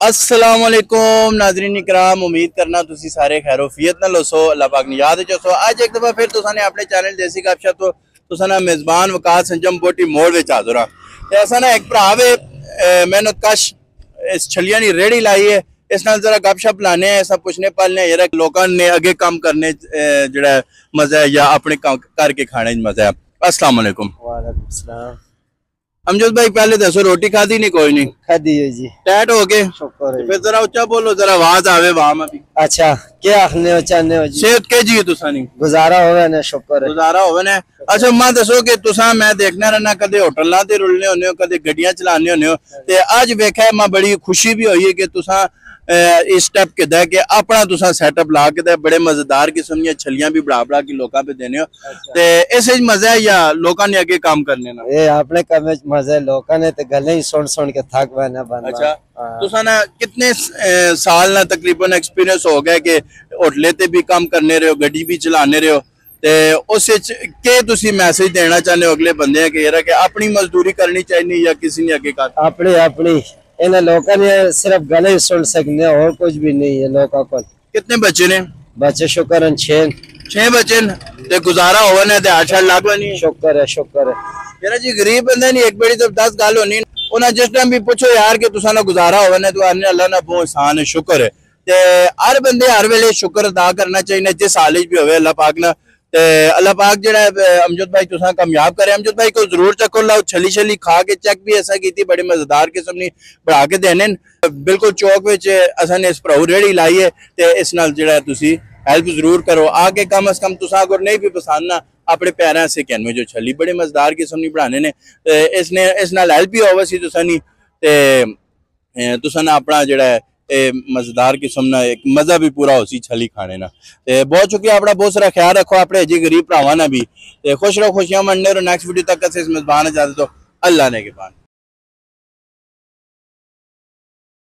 अस्सलाम वालेकुम नाज़रीन इकराम, उम्मीद करना तुसी सारे खैरोफियत नाल होसो, अल्लाह पाक ने याद चो। आज एक दफ़ा फिर तुसाने अपने चैनल देसी गपशप तो तुसाना मेज़बान वकास संजम बोटी मोड़ विच हाज़िर हां। ते असां ना एक भरा वे मेहनत कश इस छलियां दी रेहड़ी लाई है, इस नाल जरा गपशप लाने हैं, सब पुछने पालने यार लोकां ने अगे काम करने जेड़ा मजा है या अपने घर के खाने मजा है। अस्सलाम वालेकुम। वालेकुम सलाम। अमजद भाई पहले दसो रोटी खाधी नहीं? कोई नहीं खादी है जी। टैट हो गए? शुक्र है। फिर जरा उच्चा बोलो, जरा आवाज आवे वहां में भी। अच्छा क्या आखने हो चाहने हो जी? सेहत के जी तुसा नहीं गुजारा होवे ना, शुक्र है। गुजारा होवे ना। अच्छा मां दसो कि तुसा मैं देखना रहना कदे होटलां ते रुलने होने हो, कदे गड्डियां चलाने होने हो, ते आज वेखा मां बड़ी खुशी भी हुई है कि तुसा इस स्टेप के दे के अपना तुसा सेटअप ला के बड़े मजेदार किस्म दी छलियां भी बड़ा बड़ा की लोकां पे देने हो। ते इस मजा है या लोकां ने आगे काम करने ना? ये अपने काम में मजा है, लोकां ने ते गले ही सुन सुन के थक गए ना बंदा। अच्छा तुसा ना कितने साल ना तकरीबन एक्सपीरियंस हो गया कि होटले ते भी काम करने रहे हो, गड्डी भी चलाने रहे हो, ते उस के तुसी मैसेज देना चाहते हो अगले बंदे के यार कि अपनी मजदूरी करनी चाहिए या किसी ने आगे कर अपनी अपनी इन लोगों ने सिर्फ गले ही सुन सकने और कुछ भी नहीं है लोगों को। कितने बच्चे ने? बच्चे शुक्र है 6 बच्चे ते गुजारा होवा ने ते 8 लाख नहीं? शुक्र है शुक्र है। यार जी गरीब बंदे नहीं एक बड़ी तो 10 गाल होनी उन्हें जिस टाइम भी पूछो यार कि तुसा ना गुजारा होवा ने तो आने अल्लाह ना बहुत एहसान है, शुक्र है। ते हर बंदे हर वेले शुक्र अदा करना चाहिए जिस हाल भी होवे अल्लाह पाक ना। ते अल्लाह पाक जेड़ा अमजद भाई तुसा कामयाब करे। अमजद भाई को जरूर चक्कर लाओ, छली छली खा के चेक भी ऐसा की बड़ी मजेदार किस्म दी बढ़ा के देने बिल्कुल चौक विच असां ने इस भराऊ रेहड़ी लाई है ते इस नाल जेड़ा तुसी हेल्प जरूर करो आगे कम अज कम। तुसा अगर नहीं भी पसंद ना अपने पैरों से कहने जो छली बड़ी मजेदार किस्म दी बनाने ने इसने इस नाल हेल्प भी होवे सी तुसा नी ते तुसा ना अपना जेड़ा मजेदार किस्म ना एक मजा भी पूरा हो सी छली खाने ना। ते बहुत शुक्रिया, अपना बहुत सारा ख्याल रखो अपने जी गरीब भरावां ना भी। खुश रहो, खुशियां मनने रहो। नेक्स्ट वीडियो तक इस मेजबान इजाजत दो, अल्लाह ने के बाद।